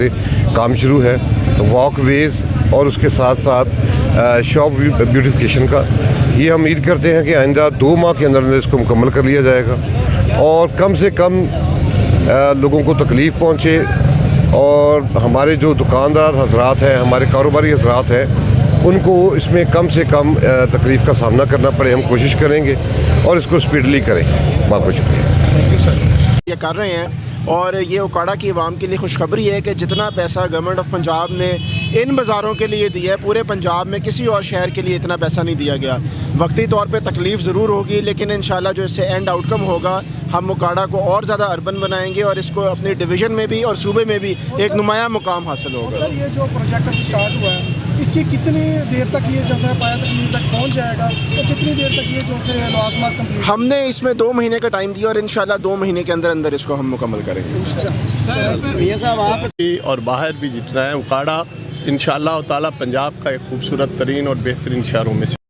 से काम शुरू है, वॉकवेज़ और उसके साथ साथ शॉप ब्यूटिफिकेशन का। ये हम उम्मीद करते हैं कि आइंदा 2 माह के अंदर इसको मुकम्मल कर लिया जाएगा और कम से कम लोगों को तकलीफ़ पहुँचे और हमारे जो दुकानदार हजरात हैं, हमारे कारोबारी हजरात हैं, उनको इसमें कम से कम तकलीफ़ का सामना करना पड़े। हम कोशिश करेंगे और इसको स्पीडली करें। बहुत बहुत शुक्रिया। ये कर रहे हैं और ये उकाड़ा की आवाम के लिए खुशखबरी है कि जितना पैसा गवर्नमेंट ऑफ पंजाब ने इन बाज़ारों के लिए दिया है, पूरे पंजाब में किसी और शहर के लिए इतना पैसा नहीं दिया गया। वक्ती तौर पे तकलीफ़ ज़रूर होगी, लेकिन इंशाल्लाह जो इससे एंड आउटकम होगा, हम उकाड़ा को और ज़्यादा अर्बन बनाएंगे और इसको अपनी डिवीज़न में भी और सूबे में भी एक नुमाया मुकाम हासिल होगा। सर, ये जो प्रोजेक्ट अभी स्टार्ट हुआ है, इसकी कितनी देर तक ये जो है पाया तक पहुँच जाएगा, तो कितनी देर तक ये जो है लाजमात कंप्लीट? हमने इसमें 2 महीने का टाइम दिया और इंशाल्लाह 2 महीने के अंदर अंदर इसको हम मुकम्मल करेंगे। ये साहब आप और बाहर भी जितना है उकाड़ा इंशाअल्लाह ताला पंजाब का एक खूबसूरत तरीन और बेहतरीन शहरों में से